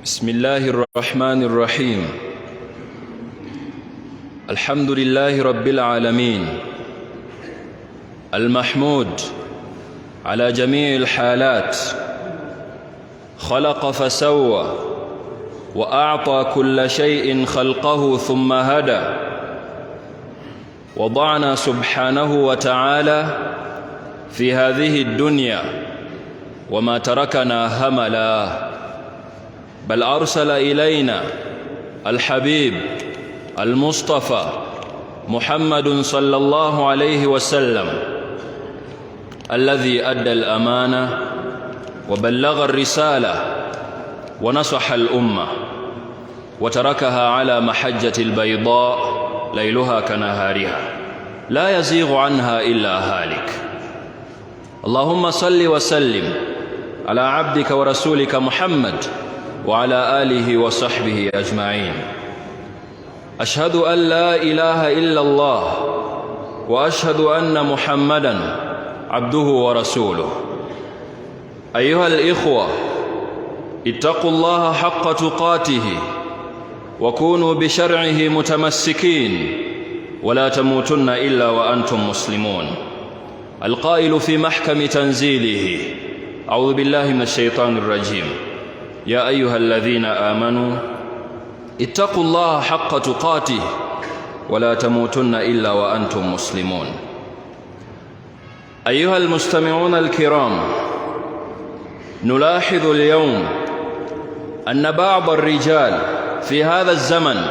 بسم الله الرحمن الرحيم. الحمد لله رب العالمين المحمود على جميع الحالات، خلق فسوى وأعطى كل شيء خلقه ثم هدى، وضعنا سبحانه وتعالى في هذه الدنيا وما تركنا هملا، بل أرسل إلينا الحبيب المصطفى محمد صلى الله عليه وسلم الذي أدى الأمانة وبلغ الرسالة ونصح الأمة وتركها على محجة البيضاء ليلها كنهارها لا يزيغ عنها إلا هالك. اللهم صل وسلم على عبدك ورسولك محمد وعلى آله وصحبه أجمعين. أشهد أن لا إله إلا الله وأشهد أن محمدًا عبده ورسوله. أيها الإخوة، اتقوا الله حق تقاته وكونوا بشرعه متمسكين، ولا تموتن إلا وأنتم مسلمون. القائل في محكم تنزيله: أعوذ بالله من الشيطان الرجيم، يا أيها الذين آمنوا اتقوا الله حق تقاته ولا تموتن إلا وأنتم مسلمون. أيها المستمعون الكرام، نلاحظ اليوم أن بعض الرجال في هذا الزمن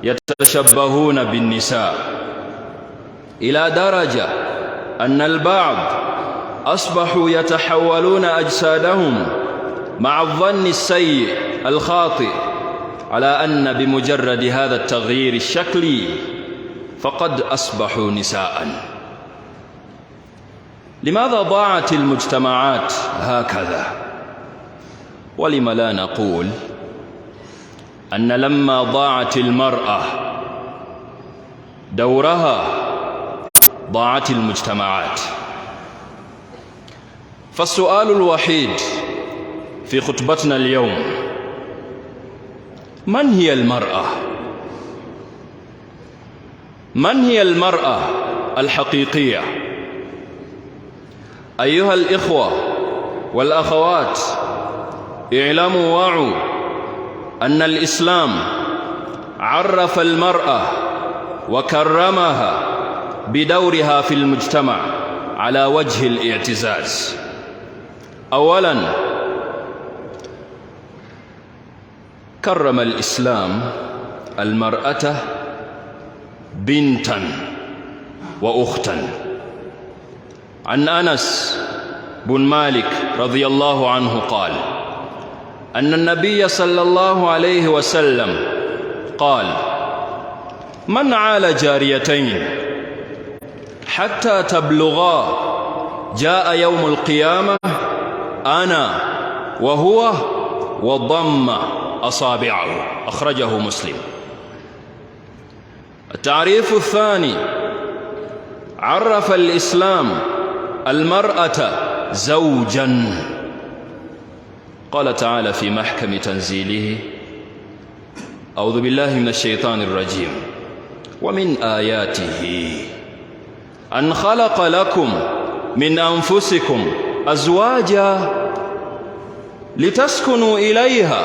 يتشبهون بالنساء، إلى درجة أن البعض أصبحوا يتحولون أجسادهم مع الظن السيء الخاطئ على أن بمجرد هذا التغيير الشكلي فقد أصبحوا نساءً. لماذا ضاعت المجتمعات هكذا؟ ولم لا نقول أن لما ضاعت المرأة دورها ضاعت المجتمعات. فالسؤال الوحيد في خطبتنا اليوم: من هي المرأة؟ من هي المرأة الحقيقية؟ أيها الإخوة والأخوات، اعلموا وعوا أن الإسلام عرف المرأة وكرمها بدورها في المجتمع على وجه الاعتزاز. أولاً، كرم الإسلام المرأة بنتاً وأختاً. عن أنس بن مالك رضي الله عنه قال أن النبي صلى الله عليه وسلم قال: من عال جاريتين حتى تبلغا جاء يوم القيامة أنا وهو وضم أصابعه. أخرجه مسلم. التعريف الثاني: عرف الإسلام المرأة زوجاً. قال تعالى في محكم تنزيله: أعوذ بالله من الشيطان الرجيم، ومن آياته أن خلق لكم من أنفسكم أزواجا لتسكنوا إليها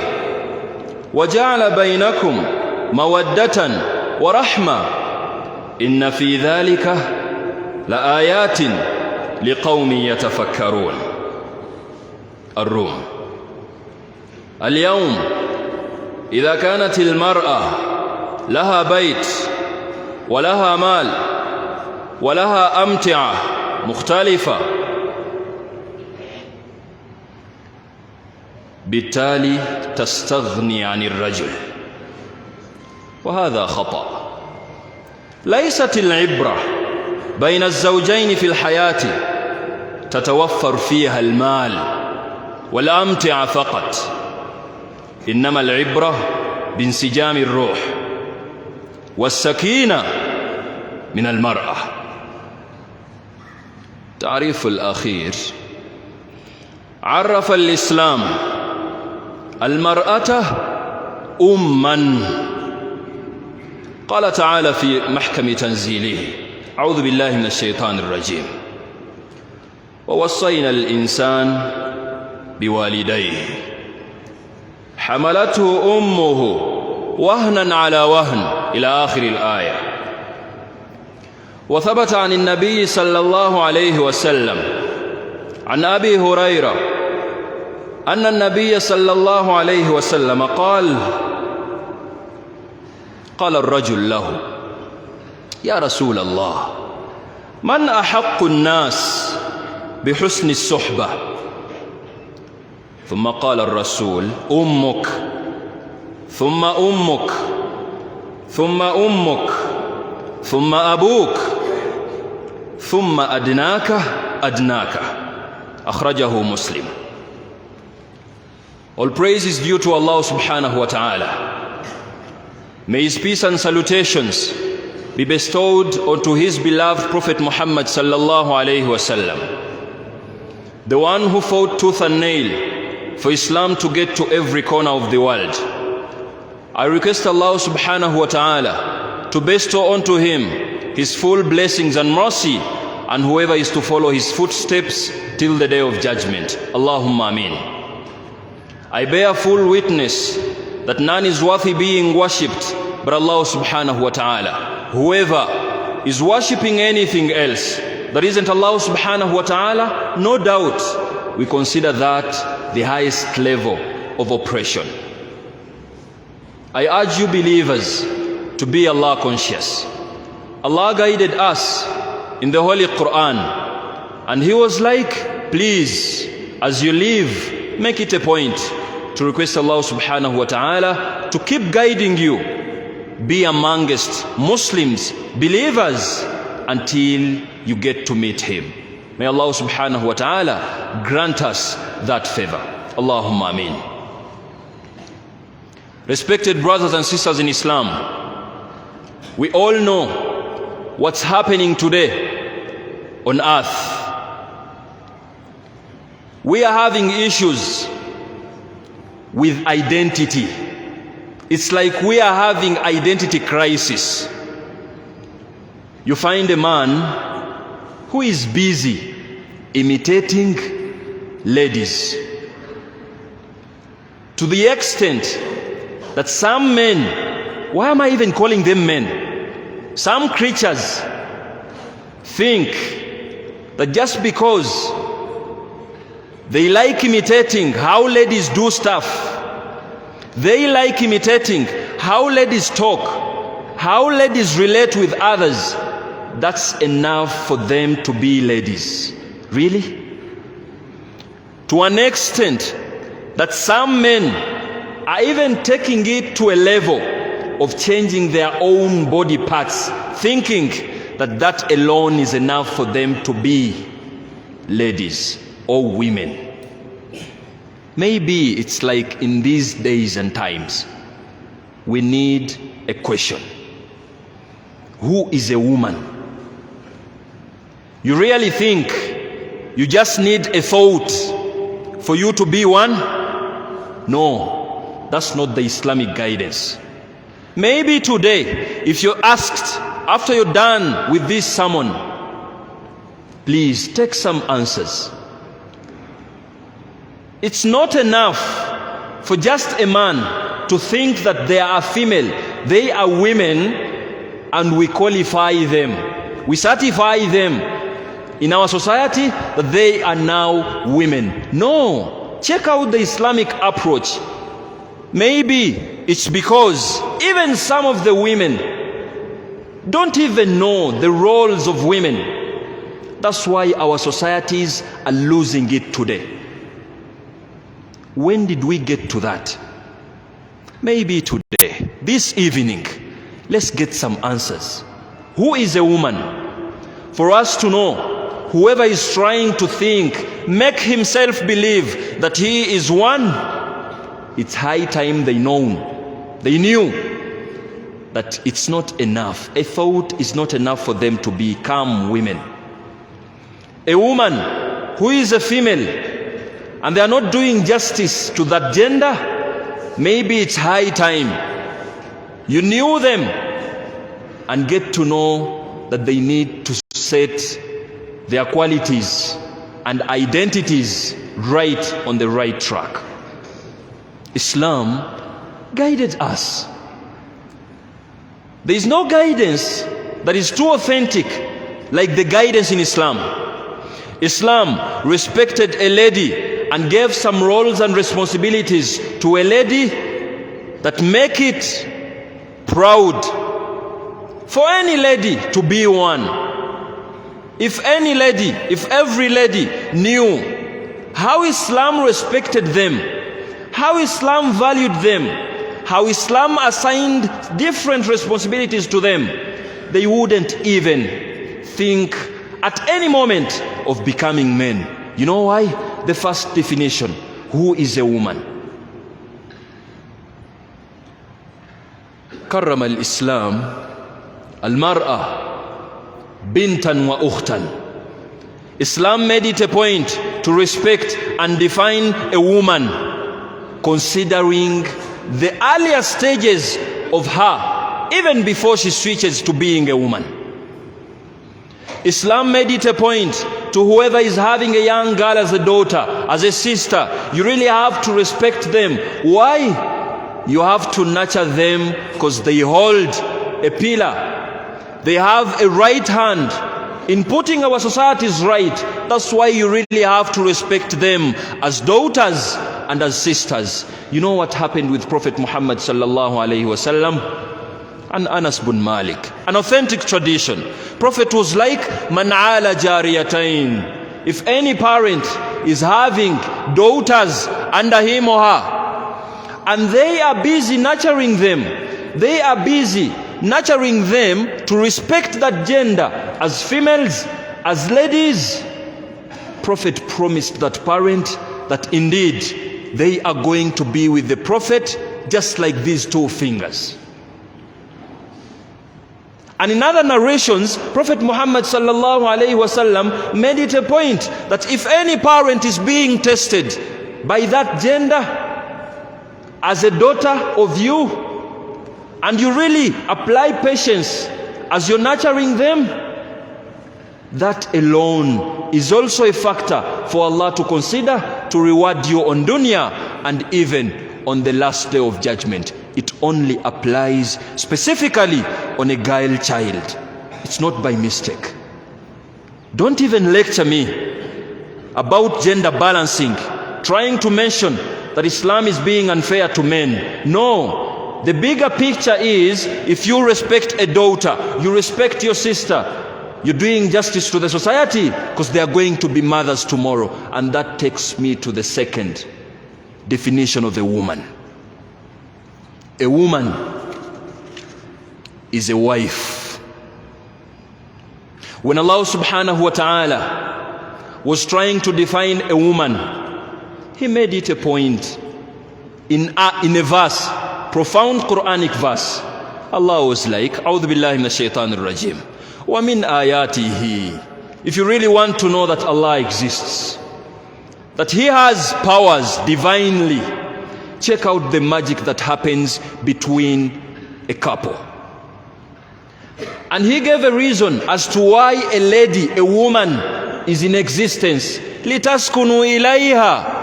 وجعل بينكم مودة ورحمة إن في ذلك لآيات لقوم يتفكرون. الروم. اليوم إذا كانت المرأة لها بيت ولها مال ولها أمتعة مختلفة، بالتالي تستغني عن الرجل، وهذا خطأ. ليست العبرة بين الزوجين في الحياة تتوفر فيها المال والأمتعة فقط، إنما العبرة بانسجام الروح والسكينة من المرأة. تعريف الأخير: عرف الإسلام المرأة أمًا. قال تعالى في محكم تنزيله: أعوذ بالله من الشيطان الرجيم: ووصينا الإنسان بوالديه حملته أمه وهنا على وهن إلى آخر الآية. وثبت عن النبي صلى الله عليه وسلم عن أبي هريرة أن النبي صلى الله عليه وسلم قال الرجل له: يا رسول الله، من أحق الناس بحسن الصحبة؟ ثم قال الرسول: أمك، ثم أمك، ثم أمك، ثم أبوك، ثم أدناك أدناك. أخرجه مسلم. All praise is due to Allah subhanahu wa ta'ala. May His peace and salutations be bestowed onto His beloved Prophet Muhammad sallallahu alayhi wasallam, the one who fought tooth and nail for Islam to get to every corner of the world. I request Allah subhanahu wa ta'ala to bestow onto him His full blessings and mercy, and whoever is to follow his footsteps till the day of judgment. Allahumma ameen. I bear full witness that none is worthy being worshipped but Allah subhanahu wa ta'ala. Whoever is worshipping anything else that isn't Allah subhanahu wa ta'ala, no doubt we consider that the highest level of oppression. I urge you believers to be Allah conscious. Allah guided us in the Holy Quran, and He was like, please, as you leave, make it a point to request Allah subhanahu wa ta'ala to keep guiding you. Be amongst Muslims, believers, until you get to meet Him. May Allah subhanahu wa ta'ala grant us that favor. Allahumma ameen. Respected brothers and sisters in Islam, we all know what's happening today on earth. We are having issues with identity. It's like we are having identity crisis. You find a man who is busy imitating ladies, to the extent that some men, why am I even calling them men? Some creatures think that just because they like imitating how ladies do stuff, they like imitating how ladies talk, how ladies relate with others, that's enough for them to be ladies. Really? To an extent that some men are even taking it to a level of changing their own body parts, thinking that that alone is enough for them to be ladies or women. Maybe it's like in these days and times, we need a question. Who is a woman? You really think you just need a thought for you to be one? No, that's not the Islamic guidance. Maybe today, if you're asked, after you're done with this sermon, please take some answers. It's not enough for just a man to think that they are female, they are women, and we qualify them, we certify them in our society that they are now women. No, check out the Islamic approach. Maybe it's because even some of the women don't even know the roles of women. That's why our societies are losing it today. When did we get to that? Maybe today, this evening, let's get some answers. Who is a woman? For us to know, whoever is trying to think, make himself believe that he is one, it's high time they knew that it's not enough. A thought is not enough for them to become women. A woman who is a female, and they are not doing justice to that gender, maybe it's high time you knew them and get to know that they need to set their qualities and identities right on the right track. Islam guided us. There is no guidance that is too authentic like the guidance in Islam. Islam respected a lady and gave some roles and responsibilities to a lady that make it proud for any lady to be one. If every lady knew how Islam respected them, how Islam valued them, how Islam assigned different responsibilities to them, they wouldn't even think at any moment of becoming men. You know why? The first definition: who is a woman? كرم الإسلام المرأة بنتا وأختا. Islam made it a point to respect and define a woman, considering the earlier stages of her, even before she switches to being a woman. Islam made it a point to whoever is having a young girl as a daughter, as a sister, you really have to respect them. Why? You have to nurture them because they hold a pillar. They have a right hand in putting our societies right. That's why you really have to respect them as daughters and as sisters. You know what happened with Prophet Muhammad sallallahu alaihi wasallam? And Anas bin Malik, an authentic tradition. Prophet was like man ala jariyatain. If any parent is having daughters under him or her, and they are busy nurturing them, they are busy nurturing them to respect that gender as females, as ladies, Prophet promised that parent that indeed they are going to be with the Prophet just like these two fingers. And in other narrations, Prophet Muhammad sallallahu alaihi wasallam made it a point that if any parent is being tested by that gender as a daughter of you, and you really apply patience as you're nurturing them, that alone is also a factor for Allah to consider to reward you on dunya and even on the last day of judgment. It only applies specifically on a girl child. It's not by mistake. Don't even lecture me about gender balancing, trying to mention that Islam is being unfair to men. No, the bigger picture is, if you respect a daughter, you respect your sister, you're doing justice to the society, because they are going to be mothers tomorrow. And that takes me to the second definition of a woman. A woman is a wife. When Allah subhanahu wa ta'ala was trying to define a woman, He made it a point in a verse, profound Quranic verse. Allah was like, A'udhu billahi minash shaitanir rajim. Wa min ayatihi. If you really want to know that Allah exists, that He has powers divinely, check out the magic that happens between a couple. And He gave a reason as to why a lady, a woman, is in existence. Litaskunu ilayha.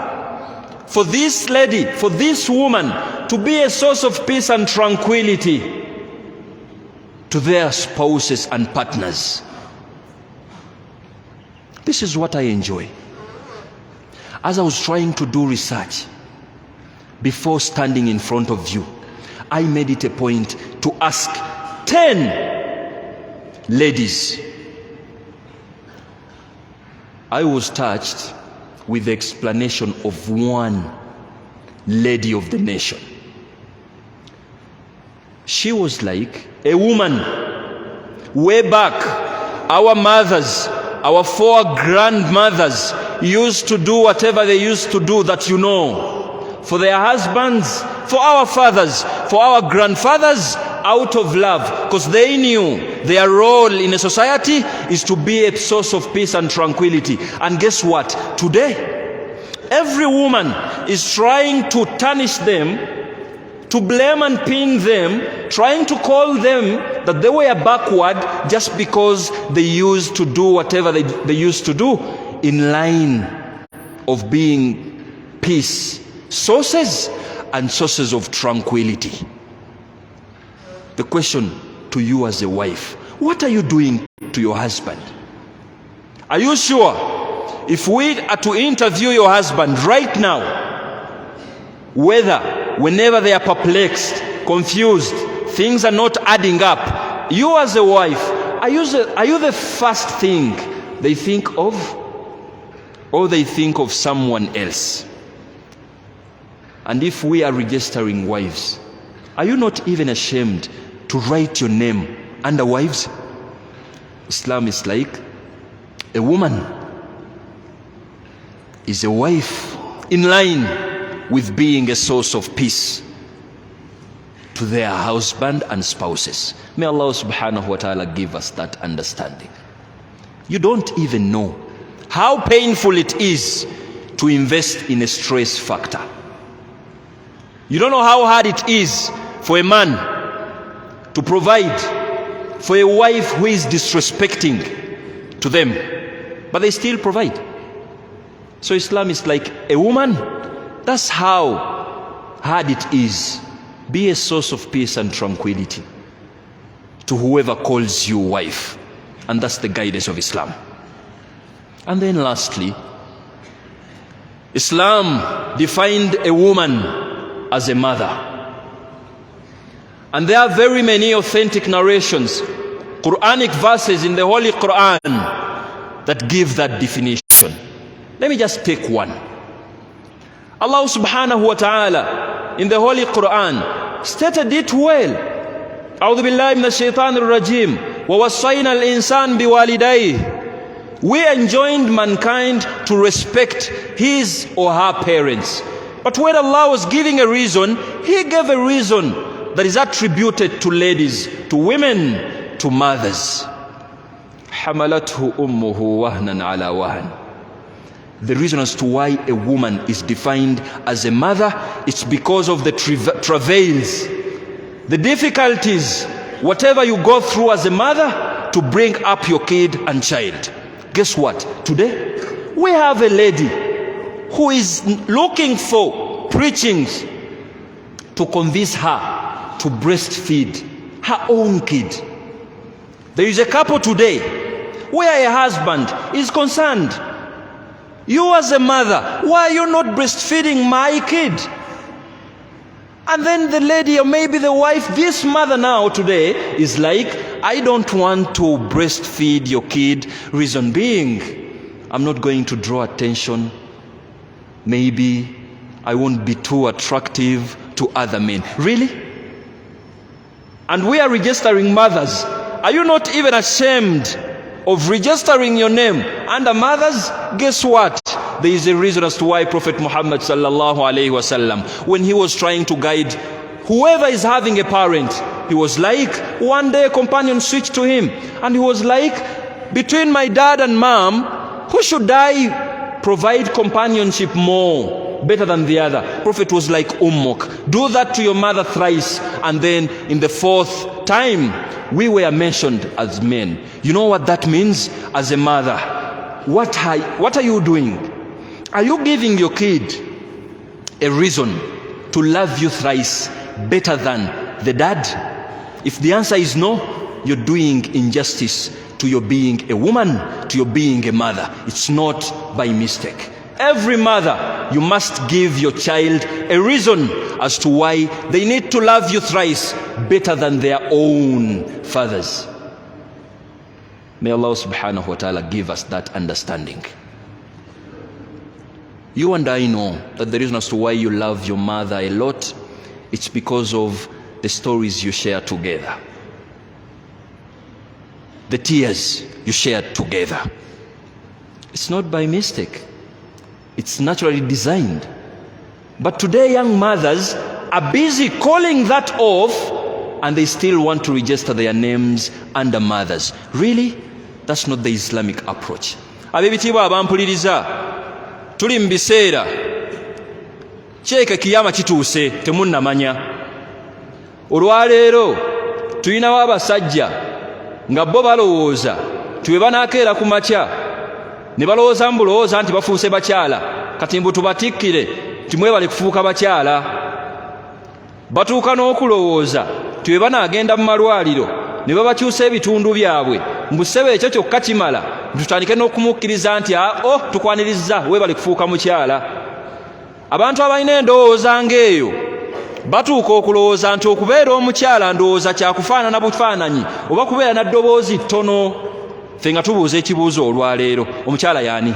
For this lady, for this woman to be a source of peace and tranquility to their spouses and partners. This is what I enjoy. As I was trying to do research before standing in front of you, I made it a point to ask 10 ladies. I was touched with the explanation of one lady of the nation. She was like a woman. Way back, our mothers, our four grandmothers used to do whatever they used to do that you know, for their husbands, for our fathers, for our grandfathers, out of love, because they knew their role in a society is to be a source of peace and tranquility. And guess what? Today, every woman is trying to tarnish them to blame and pin them, trying to call them that they were backward just because they used to do whatever they used to do in line of being peace sources and sources of tranquility. The question to you as a wife, what are you doing to your husband? Are you sure if we are to interview your husband right now, whenever they are perplexed, confused, things are not adding up, you as a wife, are you the first thing they think of, or they think of someone else? And if we are registering wives, are you not even ashamed to write your name under wives? Islam is like a woman is a wife in line with being a source of peace to their husband and spouses. May Allah subhanahu wa ta'ala give us that understanding. You don't even know how painful it is to invest in a stress factor. You don't know how hard it is for a man to provide for a wife who is disrespecting to them, but they still provide. So Islam is like a woman. That's how hard it is. Be a source of peace and tranquility to whoever calls you wife. And that's the guidance of Islam. And then lastly, Islam defined a woman as a mother. And there are very many authentic narrations, Quranic verses in the Holy Quran that give that definition. Let me just take one. Allah subhanahu wa ta'ala in the Holy Quran stated it well. أعوذ بالله من الشيطان الرجيم ووصينا الإنسان بوالديه. We enjoined mankind to respect his or her parents. But when Allah was giving a reason, He gave a reason that is attributed to ladies, to women, to mothers. حملته أمه وهنا على وهن. The reason as to why a woman is defined as a mother, it's because of the travails, the difficulties, whatever you go through as a mother to bring up your kid and child. Guess what? Today, we have a lady who is looking for preachings to convince her to breastfeed her own kid. There is a couple today where a husband is concerned. You as a mother, why are you not breastfeeding my kid? And then the lady, or maybe the wife, this mother now today is like, I don't want to breastfeed your kid. Reason being, I'm not going to draw attention. Maybe I won't be too attractive to other men. Really? And we are registering mothers. Are you not even ashamed of registering your name under mothers? Guess what? There is a reason as to why Prophet Muhammad sallallahu alaihi wasallam, when he was trying to guide whoever is having a parent, he was like, one day a companion switched to him and he was like, between my dad and mom, who should I provide companionship more, better than the other? Prophet was like, Ummuk, do that to your mother thrice, and then in the fourth time we were mentioned as men. You know what that means? As a mother, what are you doing? Are you giving your kid a reason to love you thrice better than the dad? If the answer is no, you're doing injustice to your being a woman, to your being a mother. It's not by mistake. Every mother, you must give your child a reason as to why they need to love you thrice better than their own fathers. May Allah subhanahu wa ta'ala give us that understanding. You and I know that the reason as to why you love your mother a lot, it's because of the stories you share together, the tears you shared together. It's not by mistake. It's naturally designed. But today young mothers are busy calling that off, and they still want to register their names under mothers. Really? That's not the Islamic approach. Abebitibwa abampuliriza, tuli mu biseera kyeka kiyama kituuse temunnamanya. olwaleero tulinawo abasajja nga bo balowooza tiwe banaakeera ku makya ne balowooza mbulowooza nti bafuuse bakyala kati mbu tubatikkire timwebale kufuuka bakyala. Batuuka n'okulowooza tiwe banaagenda mu malwaliro ne babakyusa ebitundu byabwe mbu ssebo ekyo kyokka kimala tutandike n'okumukkiriza nti tukwaniriza weebale kufuuka mukyala. Abantu abalina endowooza ng'eyo batuuka okulowooza nti okubeera omukyala ndowooza kyakufaanana bufaananyi oba kubeera na ddoboozi ttono. Ffe nga tubuuza ekibuuzo olwaleero, omukyala y'ani?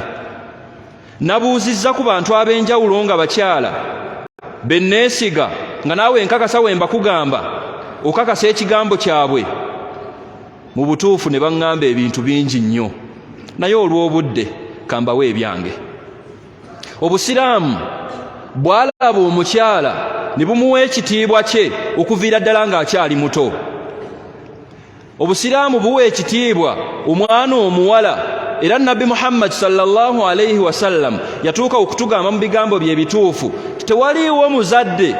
Nabuuzizza ku bantu ab'enjawulo nga bakyala be nneesiga nga naawe nkakasa we mbakugamba okakasa ekigambo kyabwe. Mu butuufu ne baŋŋamba ebintu bingi nnyo, naye olw'obudde kambawo ebyange. Obusiraamu bw'alaba omukyala ne bumuwa ekitiibwa kye okuviira ddala ng'akyali muto. Obusiraamu buwa ekitiibwa omwana omuwala, era Nabbi Muhammad sallallahu alayhi wasallam yatuuka okutugamba mu bigambo bye ebituufu tewaliiwo muzadde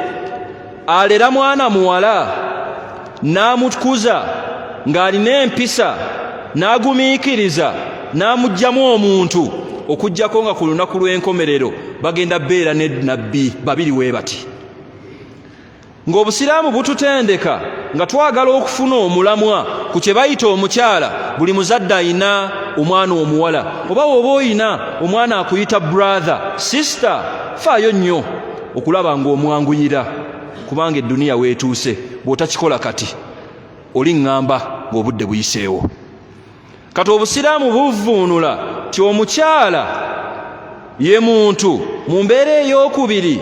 alera mwana muwala n'amutukuza ng'alina empisa n'agumiikiriza n'amuggyamu omuntu okuggyako nga ku lunaku lw'enkomerero bagenda bbeera ne nabbi babiri we bati. Ng'obusiraamu bututendeka nga twagala okufuna omulamwa ku kye bayita omukyala, buli muzadde ayina omwana omuwala, oba oba oyina omwana akuyita brother, sister, faayo nnyo okulaba ng'omwanguyira, kubanga edduniya weetuuse. Bw'otakikola kati oliŋŋamba ng'obudde buyiseewo. Kati obusiraamu buvvuunula ti omukyala ye muntu mu mbeera ey'okubiri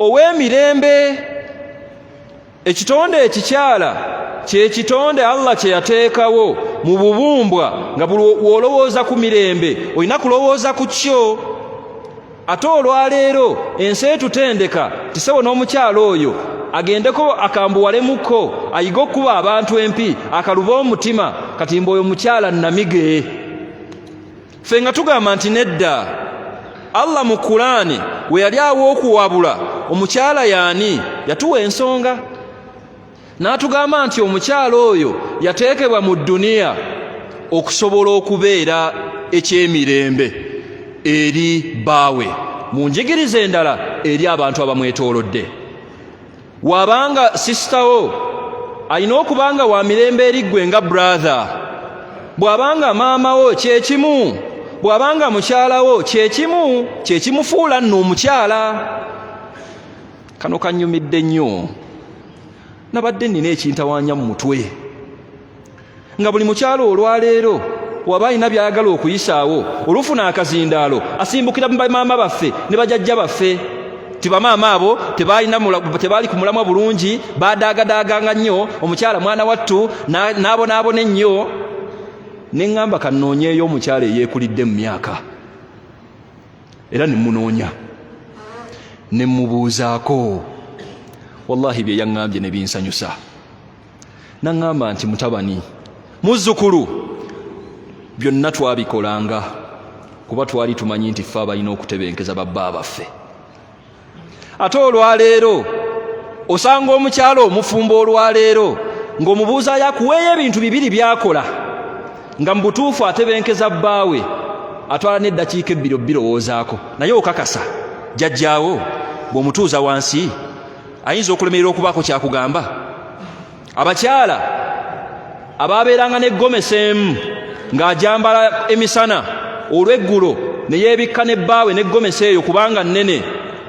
ow'emirembe. Ekitonde ekikyala kye kitonde Allah kye yateekawo mu bubumbwa nga bw'olowooza ku mirembe olina kulowooza ku kyo. Ate olwaleero ensi etutendeka tisewo n'omukyala oyo agendeko akambuwalemuko ayiga okuba abantu empi akaluba omutima kati mbu oyo mukyala namige. Ffe nga tugamba nti nedda, Allah mu Kulaani we yali awo okuwabula omukyala yaani yatuwa ensonga n'atugamba nti omukyala oyo yateekebwa mu dduniya okusobola okubeera ekyemirembe eri bbaawe, mu njigiriza endala eri abantu abamwetoolodde. Wabanga sisitawo alina okubanga wa mirembe eri ggwe nga brother, bw'abanga maamawo kyekimu, bw'abanga mukyalawo kyekimu, kyekimufuula nno omukyala. Kano kannyumidde nnyo, nabadde nnina ekintawaanya mu mutwe nga buli mukyalo olwaleero waba alina by'ayagala okuyisaawo olufuna akazindaalo asimbukira bamaama baffe ne bajajja baffe. Tibamaama abo tebaali ku mulamwa bulungi, baadaagadaaganga nnyo, omukyala mwana wattu n'abonaabona ennyo. Ne ŋŋamba kannoonyeeyo omukyala eyeekulidde mu myaka, era ne munoonya ne mubuuzaako. Wallahi bye yaŋŋambye ne binsanyusa. Naŋŋamba nti mutabani, muzzukulu, byonna twabikolanga kuba twali tumanyi nti ffe abalina okutebenkeza babba baffe. Ate olwaleero osanga omukyala omufumbo olwaleero ng'omubuuzayo akuweeyo ebintu bibiri byakola nga mu butuufu atebenkeza bbaawe, atwala n'eddakiika ebbiri obbirowoozaako, naye okakasa jjajjaawo bw'omutuuza wansi ayinza okulemerera okubaako kyakugamba. Abakyala abaabeeranga n'eggomesa emu ng'ajambala emisana, olw'eggulo ne yeebikka ne bbaawe n'eggomesa eyo kubanga nnene,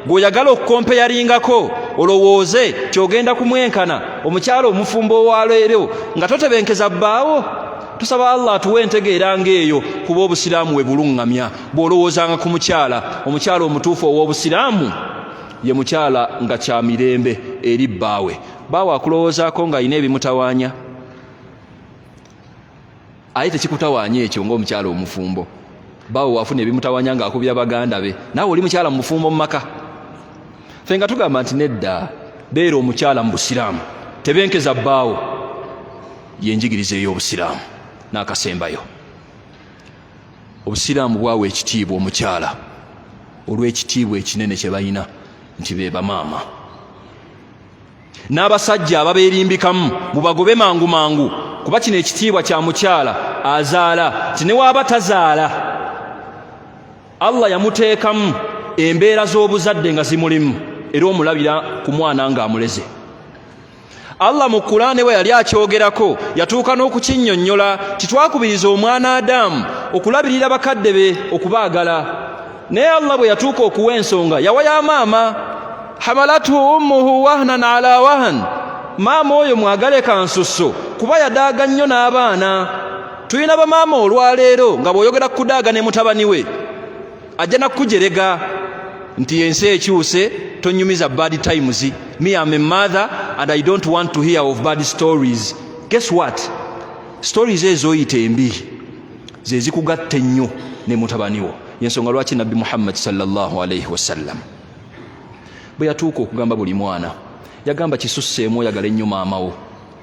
bw'oyagala okukompeyalingako olowooze ky'ogenda kumwenkana omukyala omufumbo owaleero nga totebenkeza bbaawo. Tusaba Allah atuwe entegeera ng'eyo kuba obusiraamu we buluŋŋamya. Bw'olowoozanga ku mukyala, omukyala omutuufu ow'obusiraamu ye mukyala nga kya mirembe eri bbaawe. Bbaawe akulowoozaako ng'alina ebimutawaanya, aye tekikutawaanya ekyo ng'omukyala omufumbo. Bbaawe wafuna ebimutawaanya ng'akubira baganda be, naawe oli mukyala mu bufumbo mu maka. Ffe nga tugamba nti nedda, beera omukyala mu busiraamu, tebenkeza bbaawo. Yenjigiriza ey'obusiraamu n'akasembayo. Obusiraamu bwawe ekitiibwa omukyala olw'ekitiibwa ekinene kye balina nti be bamaama. n'abasajja ababeerimbikamu mubagobe mangu mangu, kuba kino ekitiibwa kya mukyala azaala, ti ne waaba tazaala Allah yamuteekamu embeera z'obuzadde nga zimulimu era omulabira ku mwana ng'amuleze. Allah mu Qur'ani we yali akyogerako yatuuka n'okukinnyonnyola titwakubiriza omwana Adamu okulabirira bakadde be okubaagala, naye Allah bwe yatuuka okuwa ensonga yawa ya maama, hamalatu ummuhu wahnan ala wahn, maama oyo mwagale kansusso kuba yadaaga nnyo n'abaana. Tulina bamaama olwaleero nga bw'oyogera kudaaga ne mutabani we ajja nakkujerega nti ensi ekyuse, tonyumiza bad times. Me, I'm a mother and I don't want to hear of bad stories. Guess what? Stories ezoyita embi ze zikugatta nnyo ne mutabani wo. Yensonga lwaki Nabbi Muhammad sallallahu alayhi wasallam bwe yatuuka okugamba buli mwana yagamba kisusseemu oyagala ennyo maama wo,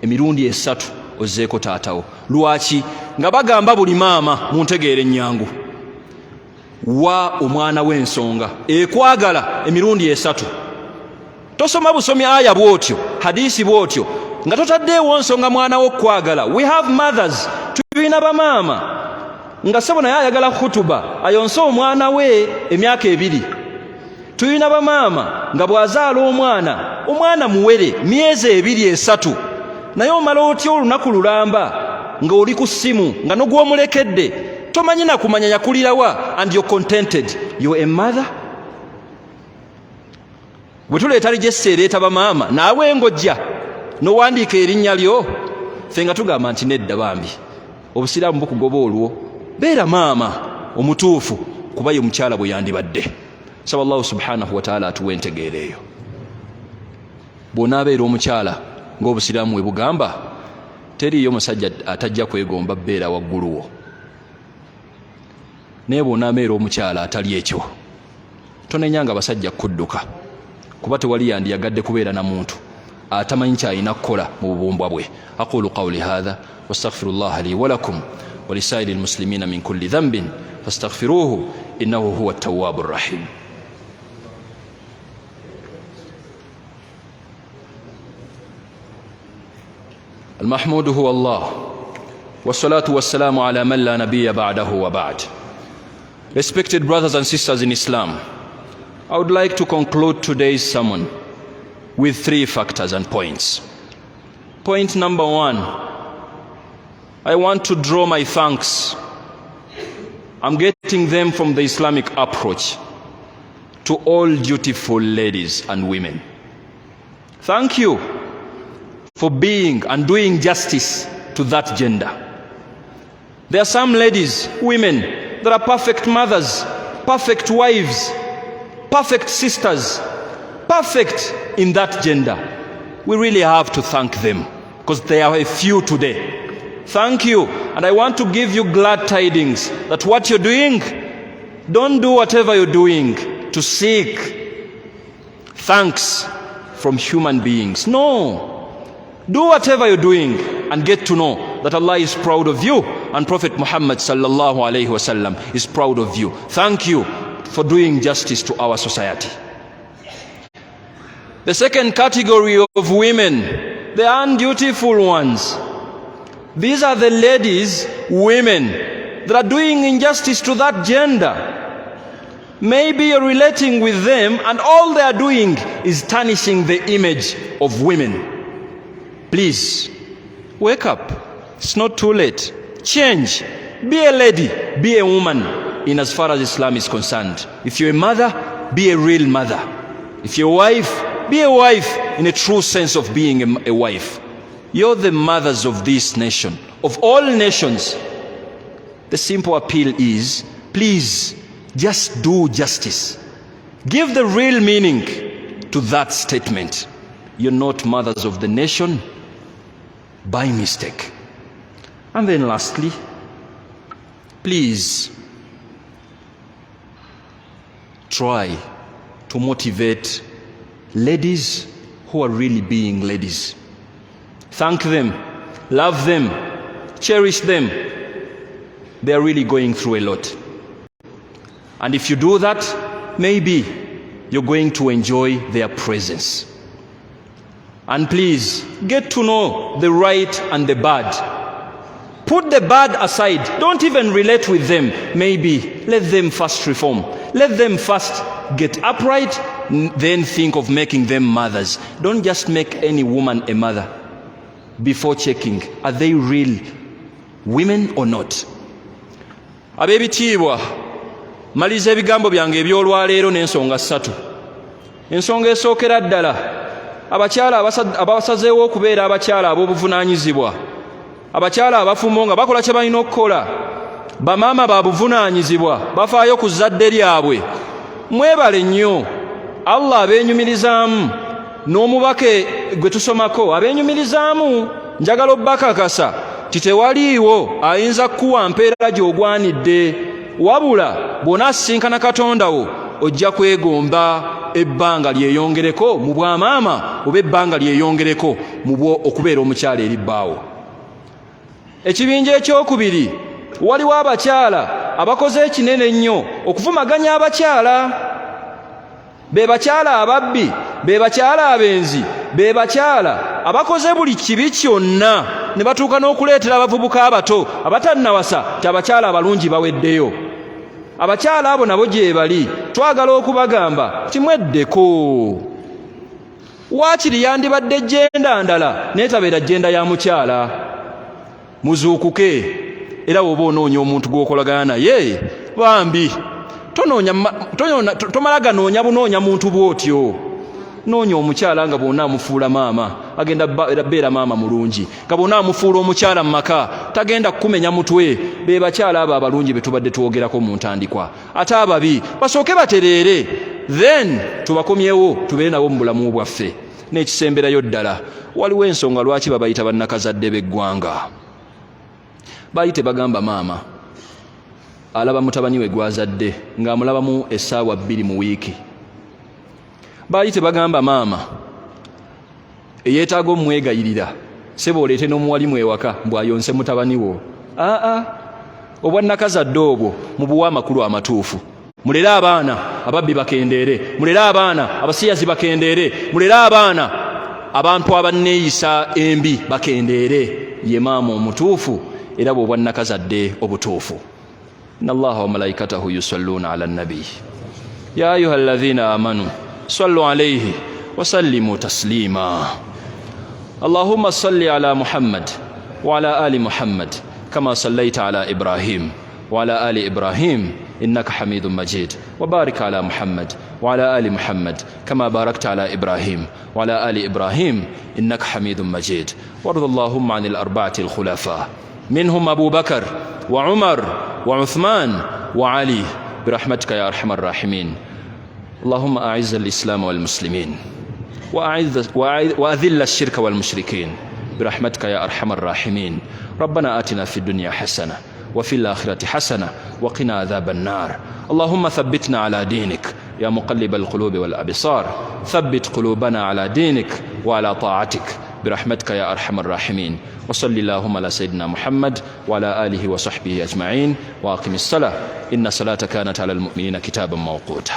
emirundi 3 ozzeeko taatawo. Lwaki? Nga bagamba buli maama muntegeere ennyangu, wa omwana w'ensonga ekwagala emirundi 3. Tosoma busomi aya bwotyo, hadisi bwotyo nga totaddeewo nsonga mwana wo kwagala. We have mothers, tulina bamaama nga ssebo naye ayagala khutuba ayonse omwana we emyaka 2. Tulina bamaama nga bw'azaala omwana muwere myezi 2-3, naye omala otya olunaku lulamba nga oli ku ssimu nga n'ogwomulekedde tomanyi na kumanya yakulirawa and you're contented. You're a mother. Bwe tuleeta ligesse ereeta bamaama naawe ngojja n'owandiika erinnya lyo, ffe nga tugamba nti nedda bambi obusiraamu bukugoba olwo. Beera maama omutuufu kuba ye mukyala bwe yandibadde. Saba Allah subhanahu wa ta'ala atuwe entegeero eyo. Bw'onaabeera omukyala ng'obusiraamu bwe bugamba, teriiyo musajja atajja kwegomba bbeera waggulu wo. Naye bw'onaabeera omukyala atali ekyo, tonenyanga basajja kudduka, kuba tewali yandiyagadde kubeera na muntu atamanyi kyalina kukola mu bubumbwa bwe. Aqulu qawli hadha wastaghfirullaha li wa lakum wa lisaa'iril muslimina min kulli dhanbin fastaghfiruhu innahu huwa at-tawwabur rahim. المحمود هو الله والصلاة والسلام على من لا نبي بعده وبعد. Respected brothers and sisters in Islam, I would like to conclude today's sermon with 3 factors and points. Point number 1, I want to draw my thanks. I'm getting them from the Islamic approach to all dutiful ladies and women. Thank you for being and doing justice to that gender. There are some ladies, women, that are perfect mothers, perfect wives, perfect sisters, perfect in that gender. We really have to thank them because there are a few today. Thank you, and I want to give you glad tidings that what you're doing, don't do whatever you're doing to seek thanks from human beings. No. Do whatever you're doing and get to know that Allah is proud of you and Prophet Muhammad sallallahu alayhi wasallam is proud of you. Thank you for doing justice to our society. The second category of women, the undutiful ones. These are the ladies, women, that are doing injustice to that gender. Maybe you're relating with them and all they are doing is tarnishing the image of women. Please, wake up. It's not too late. Change. Be a lady. Be a woman in as far as Islam is concerned. If you're a mother, be a real mother. If you're a wife, be a wife in a true sense of being a wife. You're the mothers of this nation, of all nations. The simple appeal is, please, just do justice. Give the real meaning to that statement. You're not mothers of the nation by mistake. And then lastly, please try to motivate ladies who are really being ladies. Thank them, love them, cherish them. They are really going through a lot. And if you do that, maybe you're going to enjoy their presence. And please, get to know the right and the bad. Put the bad aside. Don't even relate with them. Maybe let them first reform. Let them first get upright, then think of making them mothers. Don't just make any woman a mother before checking, are they real women or not? Abebitiibwa, maliza ebigambo byange ebyolwaleero n'ensonga ssatu. Ensonga esookera ddala, abakyala abasazeewo okubeera abakyala ab'obuvunaanyizibwa, abakyala abafumbo nga bakola kye balina okukola, bamaama ba buvunaanyizibwa bafaayo ku zzadde lyabwe. Mwebale nnyo, Allah abeenyumirizaamu, n'omubake gwe tusomako abeenyumirizaamu. Njagala obbakakasa titewaliiwo ayinza kuwa mpeera gy'ogwanidde, wabula bw'onaasisinkana Katonda wo ojja kwegomba ebbanga lyeyongereko mu bwamaama oba ebbanga lyeyongereko mu bwo okubeera omukyala eri bbaawo. Ekibinja ekyokubiri, waliwo abakyala abakoze ekinene ennyo okuvumaganya abakyala. Be bakyala ababbi, be bakyala abenzi, be bakyala abakoze buli kibi kyonna ne batuuka n'okuleetera abavubuka abato abatannawasa ti abakyala abalungi baweddeyo. Abakyala abo nabo gye bali, twagala okubagamba timweddeko. Waakiri yandibadde ejjenda ndala neetabeera ejjenda ya mukyala. Muzuukuke, era woba onoonya omuntu gw'okolagana naye bambi tomala ganoonya bunoonya muntu bw'otyo. Noonya omukyala nga bwonna amufuula maama agenda beera maama mulungi, nga bwonna amufuula omukyala mu maka tagenda kukumenya mutwe. Be bakyala abo abalungi be tubadde twogerako mu ntandikwa. Ate ababi basooke batereere, then tubakomyewo tubeere nabo mu bulamu bwaffe. N'ekisemberayo ddala, waliwo ensonga lwaki babayita bannakazadde b'eggwanga. Baali tebagamba maama alaba mutabani we gwazadde ng'amulabamu essaawa 2 mu wiiki. Baali tebagamba maama eyeetaaga omwegayirira sebo oleete n'omuwalimu ewaka mbw'ayonse mutabani wo. Obwannakazadde obwo mubuwa amakulu amatuufu. Mulere abaana ababbi bakendeere, mulere abaana abasiyazi bakendeere, mulere abaana abantu abanneeyisa embi bakendeere. Ye maama omutuufu era bw'obwannakazadde obutuufu. Inna Allaha wa malaikatahu yusalluna ala nabi ya ayuha alladhina amanu sallu alayhi wa sallimu taslima. Allahumma salli ala Muhammad wa ala ali Muhammad kama sallaita ala Ibrahim wa ala ali Ibrahim innaka hamidun majid. Wa barik ala Muhammad wa ala ali Muhammad kama barakta ala Ibrahim wa ala ali Ibrahim innaka hamidun majid. Warḍa Allahumma anil arba'ati al-khulafa منهم أبو بكر وعمر وعثمان وعلي برحمتك يا أرحم الراحمين. اللهم أعز الإسلام والمسلمين وأذل الشرك والمشركين برحمتك يا أرحم الراحمين. ربنا آتنا في الدنيا حسنة وفي الآخرة حسنة وقنا عذاب النار. اللهم ثبتنا على دينك يا مقلب القلوب والأبصار. ثبت قلوبنا على دينك وعلى طاعتك برحمتك يا أرحم الراحمين. وصل اللهم على سيدنا محمد وعلى آله وصحبه أجمعين وأقم الصلاة إن الصلاة كانت على المؤمنين كتابا موقوتا.